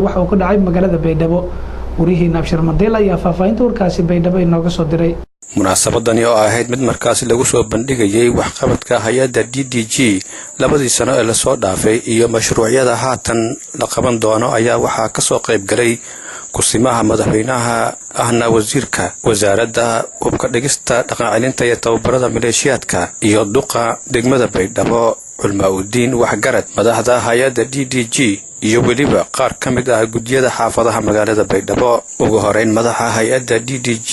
waxa uu ka dhacay magaalada Baydhabo wariyay Nabshir Mandela ayaa faafahinta warkaasi Baydhabo inooga soo diray munaasabadani oo ahayd mid markaas lagu soo bandhigayay waxqabadka hay'adda DDG labadii sano ee la soo dhaafay iyo mashruucyada haatan la qaban doono ayaa waxa ka soo qayb galay kusimaha madaxweynaha ahna wasiirka wasaaradda hubka dhigista dhaqan-celinta iyo tababarada maleeshiyaadka iyo duqa degmada Baydhabo culmaaudiin waxgarad madaxda hay'adda DDG iyo waliba qaar ka mid ah gudiyada xaafadaha magaalada Baydhabo ugu horeyn madaxa hay'adda DDG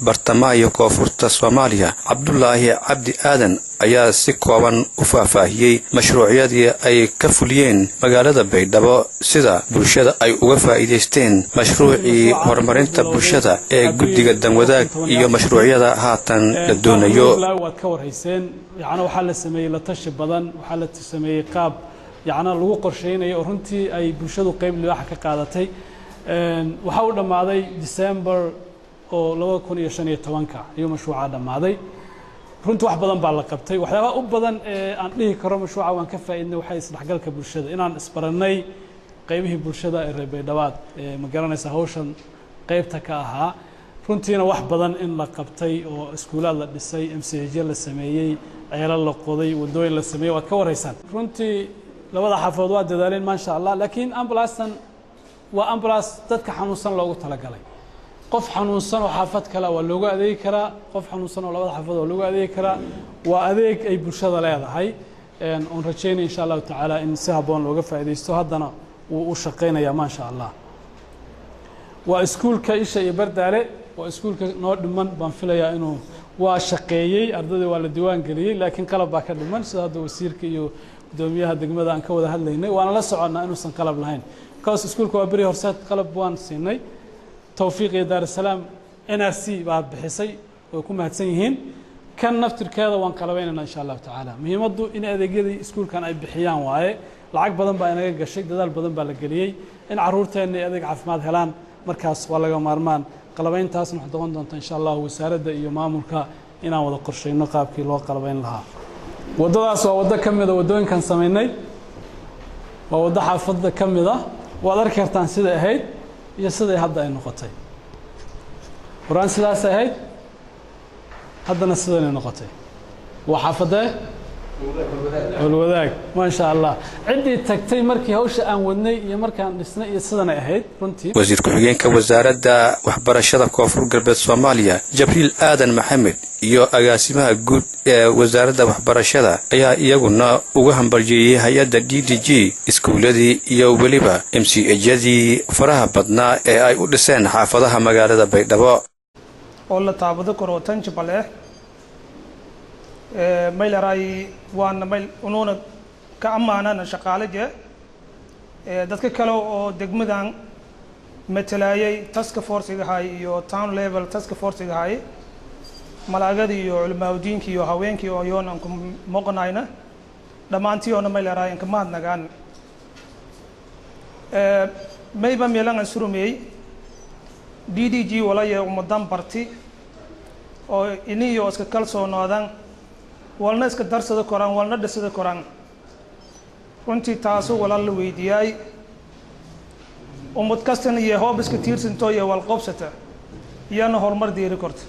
bartamaha iyo koonfurta Soomaaliya Cabdullaahi Cabdi Aadan ayaa si kooban u faahfaahiyay mashruucyadii ay ka fuliyeen magaalada Baydhabo sida bulshada ay uga faa'iideysteen mashruucii horumarinta bulshada ee guddiga danwadaag iyo mashruucyada haatan la doonayo waxa la sameeyay la tashi badan waxa la sameeyay qaab lagu qorsheynayo runtii ay bulshadu qayb liixa ka qaadatay waxa uu dhamaaday December oo 2015 iyo mashruuca dhamaaday runtii wax badan baa la qabtay waxyaabo u badan ee aan dhihi karo mashruuca waan ka faa'iidnay waxa isdhaxgalka bulshada inaan isbaranay qaybihii bulshada ee Baydhabo ma garanaysa hawshan qaybta ka ahaa runtiina wax badan in la qabtay oo iskuulada la dhisay MCJ la sameeyay ceelal la qoday wadooyin la sameeyay waad ka wareysan runtii labada xaafad waa dadaaleen ma sha Allah laakiin ambulance waa ambulance dadka xanuunsan loogu talagalay qof xanuunsan oo xaafad kale waa loogu adeegi karaa qof xanuunsan oo labada xaafad waa loogu adeegi karaa waa adeeg ay bulshada leedahay on rajeynay insha Allah taala in si haboon looga faa'iideysto haddana uu u shaqeynaya ma sha Allah waa iskuulka isha iyo bardaale waa iskuulka noo dhiman baan filayaa inuu waa shaqeeyay ardayda waa la diiwaan galiyay laakiin qalab baa ka dhiman sida hadda wasiirka iyo gudoomiyaha degmada aan ka wada hadlaynay waana la soconaa inuusan qalab lahayn kaas iskuulka waa bari horseed qalab waan siinay tawfiiq iyo Dar es Salaam NRC baa bixisay oo ku mahadsan yihiin kan naftirkeeda waan qalabeynaa insha Allah taala muhiimadu in adeegyadii iskuulkan ay bixiyaan waaye lacag badan baa inaga gashay dadaal badan baa la galiyay in caruurteena adeeg caafimaad helaan markaas waa laga maarmaan qalabeyntaasna waxa doon doonta insha Allah wasaaradda iyo maamulka inaan wada qorsheyno qaabkii loo qalabeyn lahaa wadadaas waa wada kamid ah wadooyinkan sameeynay waa wada xaafadda kamid ah waad arki kartaan sida ahayd iyo sida hadda ay noqotay quraan sidaas ahayd haddana sida ay noqotay waa xaafadda والوذاك ما شاء الله عندي تكتي مركي هوش أن ودني يمركان لسنا يصدنا أهيد رنتي وزير كحجين كوزارة وحبرشة كوفر قلب الصومالية جبريل آدن محمد iyo agaasimaha guud ee wasaaradda waxbarashada ayaa iyaguna uga hambalyeeyay hay'adda DDG iskuuladii iyo waliba MCJ-yadii faraha badnaa ee ay u dhiseen xaafadaha magaalada Baydhabo oo la taabado karo tanjibale maylaray waan mayl unuuna ka amaanana shaqaalaje dadka kale oo degmadan matalayay task force-ga hay iyo town level task force-ga hay malaagadi iyo culmaaudiinki iyo haweenkii oo yoon aan ku moqonayna dhamaantii oo maylaray in ka mahadnagaan mayba meelan surumay DDG walaya umadan barti oo iniyo iska kalsoonaadan walna iska darsada koraan walna dhisada koraan runtii taasu walaal la weydiiyay umad kastan iyo hoob iska tiirsanto iyo wal qobsata iyana horumar diiri korto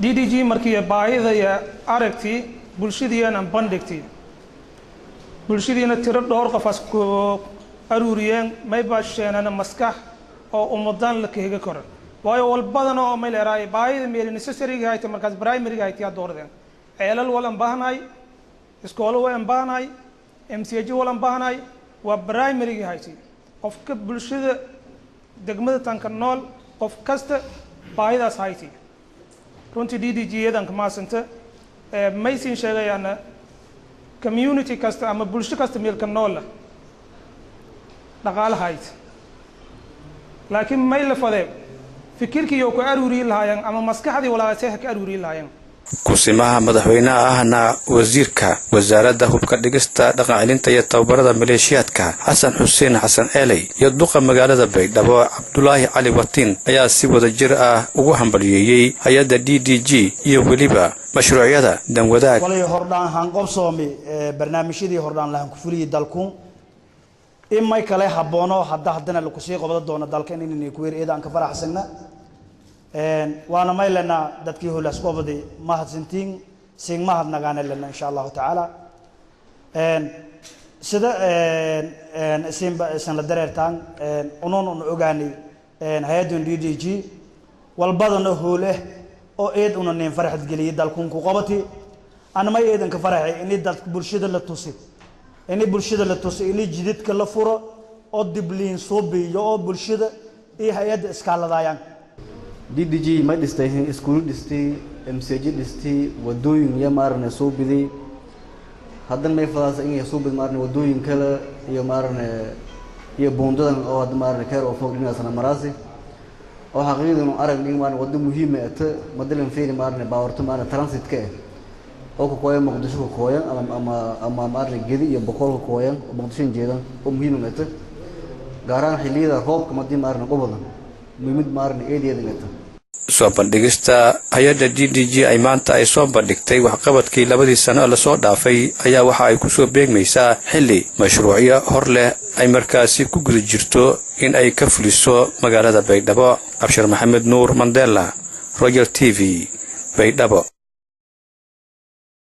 DDG markii baahida iyo aragti bulshadiina bandhigtay bulshadiina tiro dhowr qofas ku aruuriyeen may baasheenana maskax oo umadan la kaga koro waayo wal badan oo meel eraay baahida meel necessary gaayta markaas primary gaayta yaa doordeen ceelal wala baahnay iskoolo wala baahnay MCJ wala baahnay waa primary gaayta qofka bulshada degmada tanka nool qof kasta baahidaas hayti runtii DDG yadan ka maasanta maysin sheegayana community kasta ama bulsho kasta meel ka nool dhaqaale hayt laakiin mayl fadee fikirkii oo ku aruuri lahaayeen ama maskaxdii walaashay ka aruuri lahaayeen kusimaha madaxweynaha ahna wasiirka wasaaradda hubka dhigista dhaqan-celinta iyo tababarada maleeshiyaadka Xasan Xuseen Xasan Eelay iyo duqa magaalada Baydhabo Cabdullaahi Cali Watiin ayaa si wada jir ah ugu hambalyeeyay hay'adda DDG iyo waliba mashruucyada danwadaag walay hordaan han qobsoomi barnaamijyadii hordaan lahan ku fuliyay dalku إما كله حبونه حدنا لكسي قبضة دونا دالكن إني كوير إذا أنك فرح سنة وأنا ما لنا دتكيه الأسباب دي ما هتزنتين سين ما هتنجان لنا إن شاء الله تعالى سدا سين لدريرتان أنون أوغاني هيدون DDG والبعض هو له أو إيد أنون فرح تجلي دالكون كقبتي أنا ما إيد أنك فرح إني دالك برشيد اللي توصي إني برشيد اللي توصي إني جديد كلا فورا أو دبلين صوبي يو برشيد إيه هيد إسكال دايان DDG ما دستيه سكول دستي MCG دستي ودوين يا مارن صوبي دي هذا ما يفعل إني صوبي مارن ودوين كلا يا مارن يا بوندان أو هذا مارن كير أو فوق الناس أنا مراسي أو حقيقة إنه أرجع لين مارن ودو مهمة مدلهم فين مارن باورت مارن ترانزيت كه أو كويا مقدسه كويا أما مارن جدي يبقول كويا ومقدسين جدا ومهمة قارن حليدا خوب كمدي مارن قبضا مهمة مارن إيدي هذا soo bandhigista hay'adda DDG ay maanta ay soo bandhigtay waxqabadkii labadii sano la soo dhaafay ayaa waxa ay ku soo beegmaysaa xilli mashruucyo hor leh ay markaasi ku guda jirto in ay ka fuliso magaalada Baydhabo. Abshir Maxamed Nuur Mandela, Royal TV, Baydhabo.